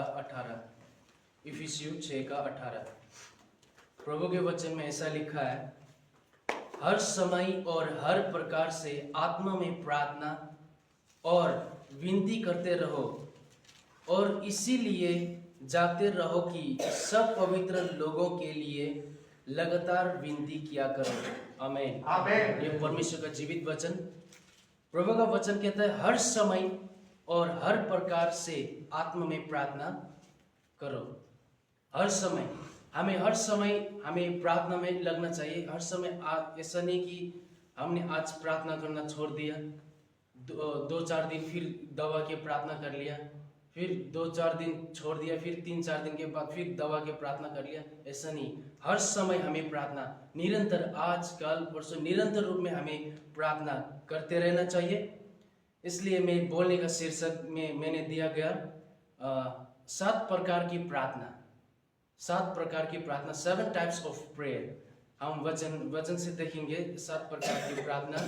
6:18। इफिसियों 6:18। प्रभु के वचन में ऐसा लिखा है, हर समय और हर प्रकार से आत्मा में प्रार्थना और विनती करते रहो और इसीलिए जागते रहो कि सब पवित्र लोगों के लिए लगातार विनती किया करो। आमीन। आमीन। ये परमेश्वर का जीवित वचन, प्रभु का वचन कहता है हर समय और हर प्रकार से आत्मा में प्रार्थना करो। हर समय हमें प्रार्थना में लगना चाहिए। हर समय ऐसा नहीं कि हमने आज प्रार्थना करना छोड़ दिया, दो चार दिन फिर दवा के प्रार्थना कर लिया, फिर 2-4 दिन छोड़ दिया, फिर 3-4 दिन के बाद फिर दवा के प्रार्थना कर लिया। ऐसा नहीं, हर समय हमें प्रार्थना निरंतर, आज कल परसों निरंतर रूप में हमें प्रार्थना करते रहना चाहिए। इसलिए मैं बोलने का शीर्षक में मैंने दिया गया 7 प्रकार की प्रार्थना। 7 प्रकार की प्रार्थना, 7 टाइप्स ऑफ प्रेयर। हम वचन से देखेंगे 7 प्रकार की प्रार्थना।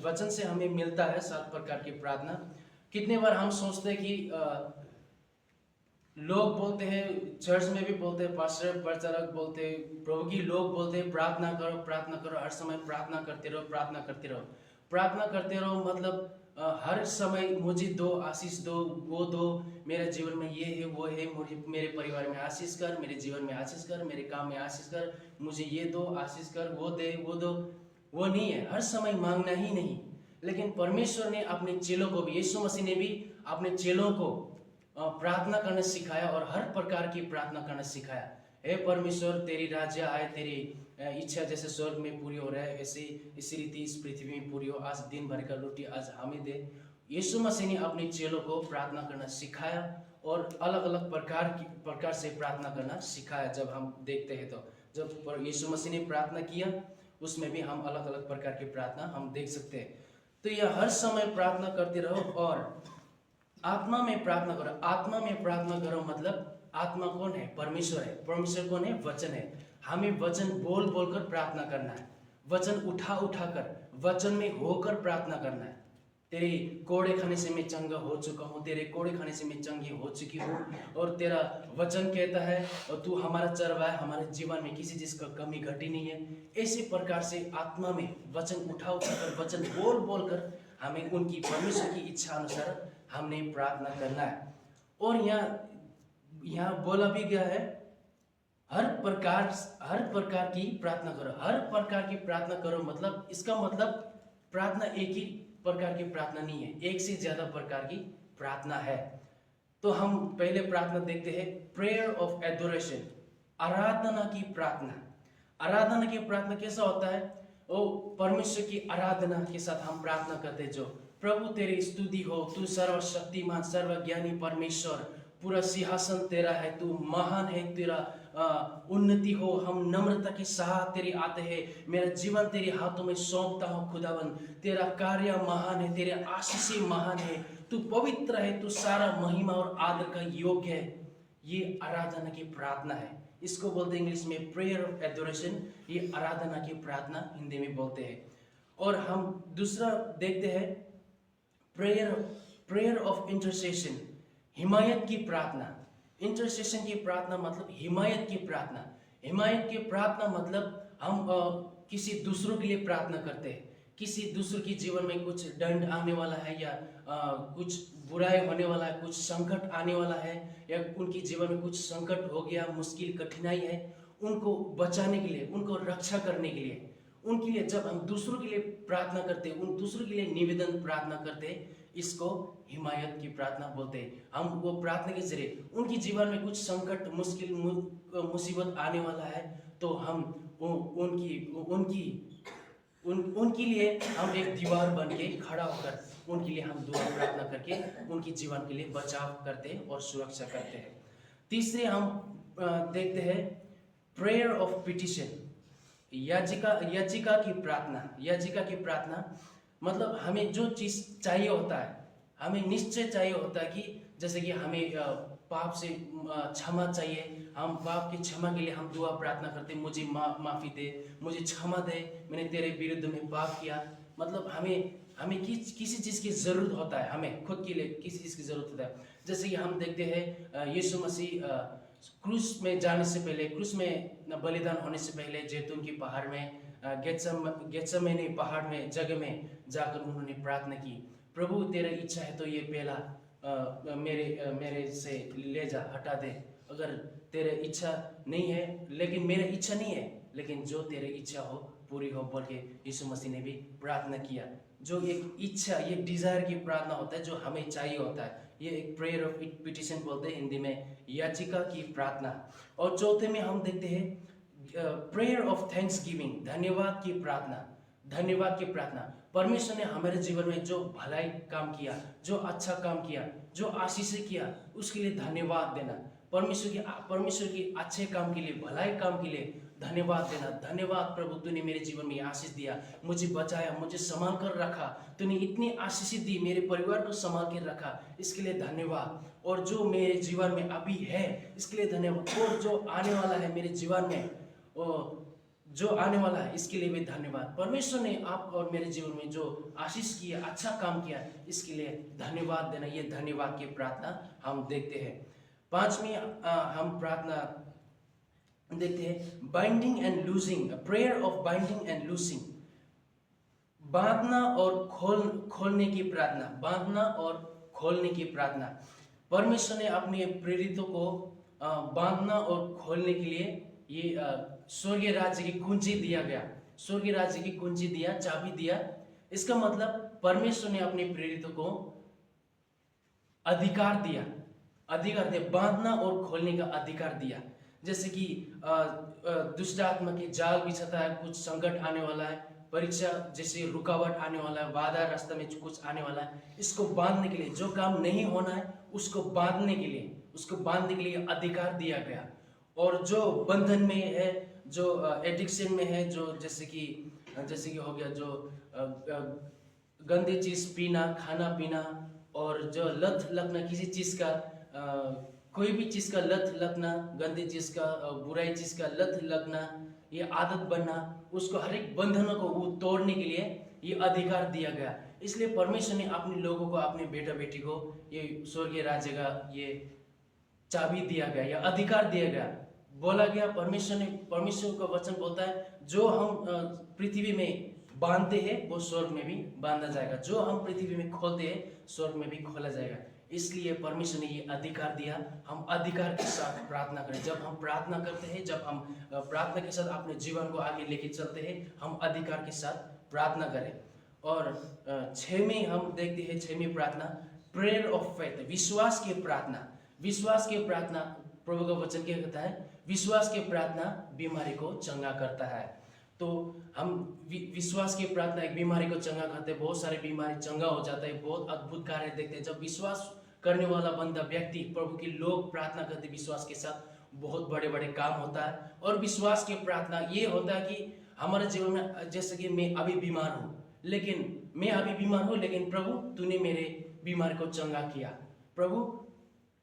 वचन से हमें मिलता है 7 प्रकार की प्रार्थना। कितने बार हम सोचते हैं कि लोग बोलते हैं, चर्च में भी बोलते हैं, पास्टर प्रचारक बोलते हैं, प्रभु की लोग बोलते हैं प्रार्थना करो, हर समय प्रार्थना करते रहो, प्रार्थना करते रहो। मतलब हर समय मुझे दो, आशीष दो, वो दो, मेरे जीवन में ये है वो है, मेरे परिवार में आशीष कर, मेरे जीवन में आशीष कर, मेरे काम में आशीष कर, मुझे ये दो, आशीष कर, वो दे, वो दो। वो नहीं है, हर समय मांगना ही नहीं। लेकिन परमेश्वर ने अपने चेलों को भी, यीशु मसीह ने भी अपने चेलों को प्रार्थना करना सिखाया और हर प्रकार की प्रार्थना करना सिखाया। हे परमेश्वर, तेरी राज्य आए, तेरी इच्छा जैसे स्वर्ग में पूरी हो रहा है, ऐसे इसी रीति इस पृथ्वी में पूरी हो। आज दिन भर का रोटी आज हमें दे। यीशु मसीह ने अपने चेलों को प्रार्थना करना सिखाया और अलग अलग प्रकार से प्रार्थना करना सिखाया। जब हम देखते हैं तो जब यीशु मसीह ने प्रार्थना किया, उसमें भी हम अलग अलग प्रकार की प्रार्थना हम देख सकते हैं। तो यह हर समय प्रार्थना करते रहो और आत्मा में प्रार्थना करो। आत्मा में प्रार्थना करो मतलब आत्मा कौन है? परमेश्वर है। परमेश्वर कौन है? वचन है। हमें वचन बोल बोल कर प्रार्थना करना है, वचन उठा कर, वचन में होकर प्रार्थना करना है। तेरे कोड़े खाने से मैं चंगा हो चुका हूँ, तेरे कोड़े खाने से मैं चंगी हो चुकी हूँ, और तेरा वचन कहता है और तू हमारा चरवाहा है, हमारे जीवन में किसी चीज का कमी घटी नहीं है। इसी प्रकार से आत्मा में वचन उठा कर, वचन बोल बोल कर हमें उनकी परमेश्वर की इच्छा अनुसार हमने प्रार्थना करना है। और यहाँ बोला भी गया है हर प्रकार की प्रार्थना करो। हर प्रकार की प्रार्थना करो मतलब इसका मतलब प्रार्थना एक ही प्रकार की प्रार्थना नहीं है, एक से ज्यादा प्रकार की प्रार्थना है। तो हम पहले प्रार्थना देखते हैं, प्रेयर ऑफ एडोरेशन, आराधना की प्रार्थना। आराधना की प्रार्थना कैसा होता है? वो परमेश्वर की आराधना के साथ हम प्रार्थना करते हैं। जो प्रभु तेरी स्तुति हो, तू सर्वशक्तिमान सर्वज्ञानी परमेश्वर, पूरा सिंहासन तेरा है, तू महान है, तेरा उन्नति हो, हम नम्रता के साथ तेरी आते हैं, मेरा जीवन तेरे हाथों में सौंपता हूँ खुदावन, तेरा कार्य महान है, तेरे आशीष महान है, तू पवित्र है, तू सारा महिमा और आदर का योग्य है। ये आराधना की प्रार्थना है। इसको बोलते हैं इंग्लिश में प्रेयर ऑफ एडोरेशन। ये आराधना की प्रार्थना हिंदी में बोलते हैं। और हम दूसरा देखते हैं प्रेयर ऑफ इंटरसेशन, हिमायत की प्रार्थना। इंटरसेशन की प्रार्थना मतलब हिमायत की प्रार्थना। हिमायत की प्रार्थना मतलब हम किसी दूसरों के लिए प्रार्थना करते हैं। किसी दूसरों के जीवन में कुछ दंड आने वाला है या कुछ बुराई होने वाला है, कुछ संकट आने वाला है, या उनके जीवन में कुछ संकट हो गया, मुश्किल कठिनाई है, उनको बचाने के लिए, उनको रक्षा करने के लिए, उनके लिए जब हम दूसरों के लिए प्रार्थना करते हैं, उन दूसरों के लिए निवेदन प्रार्थना करते हैं, इसको हिमायत की प्रार्थना बोलते हैं। हम वो प्रार्थना के जरिए उनके जीवन में कुछ संकट, मुश्किल, मुसीबत आने वाला है, तो हम उनके लिए हम एक दीवार बन के खड़ा होकर उनके लिए हम दुआ प्रार्थना करके उनके जीवन के लिए बचाव करते हैं और सुरक्षा करते हैं। तीसरे हम देखते हैं प्रेयर ऑफ पिटिशन, याचिका की प्रार्थना। याचिका की प्रार्थना मतलब हमें जो चीज चाहिए होता है, हमें निश्चय चाहिए होता है कि जैसे कि हमें पाप से क्षमा चाहिए, हम पाप की क्षमा के लिए हम दुआ प्रार्थना करते हैं, मुझे माफी दे, मुझे क्षमा दे, मैंने तेरे विरुद्ध में पाप किया। मतलब हमें किसी चीज की जरूरत होता है, हमें खुद के लिए किसी चीज की जरूरत होता है। जैसे कि हम देखते हैं यीशु मसीह क्रूस में जाने से पहले, क्रूस में बलिदान होने से पहले जैतून की पहाड़ में गेत्सेमनी पहाड़ में जगह में जाकर उन्होंने प्रार्थना की, प्रभु तेरा इच्छा है तो ये प्याला मेरे से ले जा, हटा दे। अगर तेरे इच्छा नहीं है, लेकिन मेरा इच्छा नहीं है, लेकिन जो तेरे इच्छा हो पूरी हो बोल के यीशु मसीह ने भी प्रार्थना किया। जो एक इच्छा, ये डिजायर की प्रार्थना होता है जो हमें चाहिए होता है, ये एक प्रेयर ऑफ पिटिशन बोलते हैं हिंदी में, याचिका की प्रार्थना। और चौथे में हम देखते हैं प्रेयर ऑफ थैंक्स गिविंग, धन्यवाद की प्रार्थना। धन्यवाद की प्रार्थना, परमेश्वर ने हमारे जीवन में जो भलाई काम किया, जो अच्छा काम किया, जो आशीष किया, उसके लिए धन्यवाद देना। परमेश्वर की अच्छे काम के लिए, भलाई काम के लिए धन्यवाद देना। धन्यवाद प्रभु, तूने मेरे जीवन में आशीष दिया, मुझे बचाया, मुझे संभाल कर रखा, तूने इतनी आशीष दी, मेरे परिवार को संभाल कर रखा, इसके लिए धन्यवाद। और जो मेरे जीवन में अभी है इसके लिए धन्यवाद, और जो आने वाला है मेरे जीवन में, जो आने वाला है इसके लिए भी धन्यवाद। परमेश्वर ने आप और मेरे जीवन में जो आशीष किया, अच्छा काम किया, इसके लिए धन्यवाद देना। ये धन्यवाद की प्रार्थना हम देखते हैं। पांचवी हम प्रार्थना देखते हैं binding and losing, prayer of binding and losing, बांधना और खोलने की प्रार्थना। बांधना और खोलने की प्रार्थना, परमेश्वर ने अपने प्रेरितों को बांधना और खोलने के लिए ये स्वर्गीय राज्य की कुंजी दिया गया, स्वर्गीय राज्य की कुंजी दिया, चाबी दिया। इसका मतलब परमेश्वर ने अपने प्रेरितों को अधिकार दिया, बांधना और खोलने का अधिकार दिया। जैसे कि दुष्ट आत्मा की जाल बिछाता है, कुछ संकट आने वाला है, परीक्षा जैसे रुकावट आने वाला है, बाधा रास्ते में कुछ आने वाला है, इसको बांधने के लिए, जो काम नहीं होना है उसको बांधने के लिए अधिकार दिया गया। और जो बंधन में है, जो एडिक्शन में है, जो जैसे कि हो गया जो गंदी चीज पीना, खाना पीना, और जो लत लगना किसी चीज का, कोई भी चीज का लत लगना, गंदी चीज का, बुराई चीज का लत लगना, ये आदत बनना, उसको हर एक बंधनों को वो तोड़ने के लिए ये अधिकार दिया गया। इसलिए परमेश्वर ने अपने लोगों को, अपने बेटा बेटी को ये स्वर्गीय राज्य का ये चाबी दिया गया, या अधिकार दिया गया। बोला गया, परमेश्वर का वचन बोलता है, जो हम पृथ्वी में बांधते हैं वो स्वर्ग में भी बांधा जाएगा, जो हम पृथ्वी में खोलते हैं स्वर्ग में भी खोला जाएगा। इसलिए परमेश्वर ने ये अधिकार दिया, हम अधिकार के साथ प्रार्थना करें। जब हम प्रार्थना करते हैं, जब हम प्रार्थना के साथ अपने जीवन को आगे लेके चलते हैं, हम अधिकार के साथ प्रार्थना करें। और छठवीं हम देखते हैं, छठवीं प्रार्थना प्रेयर ऑफ फेथ, विश्वास की प्रार्थना। विश्वास की प्रार्थना, प्रभु का वचन क्या कहता है, विश्वास की प्रार्थना बीमारी को चंगा करता है। तो हम विश्वास की प्रार्थना एक बीमारी को चंगा करते हैं, बहुत सारे बीमारी चंगा हो जाता है, बहुत अद्भुत कार्य देखते हैं। जब विश्वास करने वाला बंदा व्यक्ति, प्रभु के लोग प्रार्थना करते विश्वास के साथ, बहुत बड़े बड़े काम होता है। और विश्वास की प्रार्थना ये होता है कि हमारे जीवन में, जैसे कि मैं अभी बीमार हूँ, लेकिन प्रभु तूने मेरे बीमारी को चंगा किया। प्रभु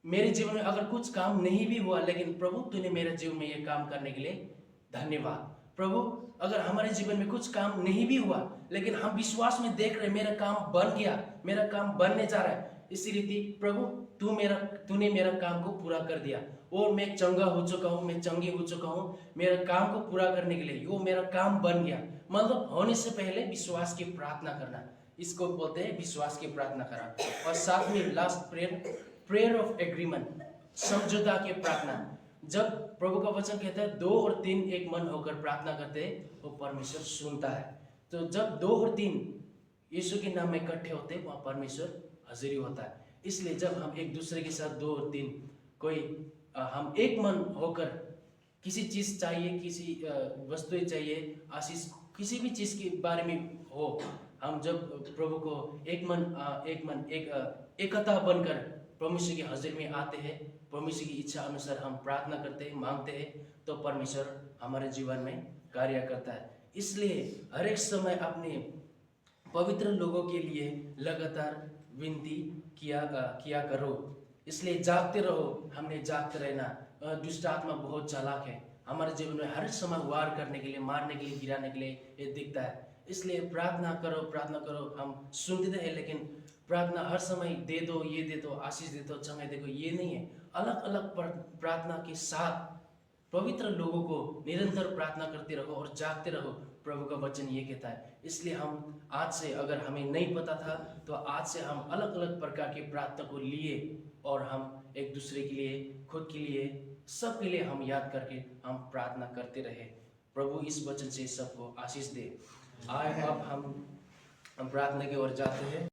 मेरे जीवन में अगर कुछ काम नहीं भी हुआ, लेकिन प्रभु तूने मेरे जीवन में ये काम करने के लिए धन्यवाद। प्रभु अगर हमारे जीवन में कुछ काम नहीं भी हुआ, लेकिन हम विश्वास में देख रहे मेरा काम बन गया, मेरा काम बनने जा रहा है, इसी रीति प्रभु तूने मेरा काम को पूरा कर दिया, और मैं चंगा हो चुका हूँ, मैं चंगी हो चुका हूँ, मेरा काम को पूरा करने के लिए वो मेरा काम बन गया। मतलब होने से पहले विश्वास की प्रार्थना करना, इसको बोलते हैं विश्वास की प्रार्थना करना। और साथ में लास्ट प्रेयर ऑफ एग्रीमेंट, समझौता की प्रार्थना। जब प्रभु का वचन कहता है 2 और 3 एक मन होकर प्रार्थना करते हैं, वो परमेश्वर सुनता है। तो जब 2 और 3 यीशु के नाम में इकट्ठे होते हैं, वहाँ परमेश्वर हाजिरी होता है। इसलिए जब हम एक दूसरे के साथ 2 और 3 हम एक मन होकर किसी चीज चाहिए, किसी वस्तु चाहिए, आशीष किसी भी चीज के बारे में हो, हम जब प्रभु को एकता बनकर परमेश्वर की हाजिर में आते हैं, परमेश्वर की इच्छा अनुसार हम प्रार्थना करते हैं, मांगते हैं, तो परमेश्वर हमारे जीवन में कार्य करता है। इसलिए हर एक समय अपने पवित्र लोगों के लिए लगातार विनती किया करो। इसलिए जागते रहो, हमने जागते रहना। दुष्ट आत्मा बहुत चालाक है, हमारे जीवन में हर समय वार करने के लिए, मारने के लिए, गिराने के लिए ये दिखता है। इसलिए प्रार्थना करो। हम सुनते हैं, लेकिन प्रार्थना हर समय दे दो, ये दे दो, आशीष दे दो, चंगाई देखो, ये नहीं है। अलग अलग प्रार्थना के साथ पवित्र लोगों को निरंतर प्रार्थना करते रहो और जागते रहो। प्रभु का वचन ये कहता है। इसलिए हम आज से, अगर हमें नहीं पता था तो आज से हम अलग अलग प्रकार की प्रार्थना को लिए और हम एक दूसरे के लिए, खुद के लिए, सबके लिए हम याद करके हम प्रार्थना करते रहे। प्रभु इस वचन से सबको आशीष दे। आए अब हम प्रार्थना की ओर जाते हैं।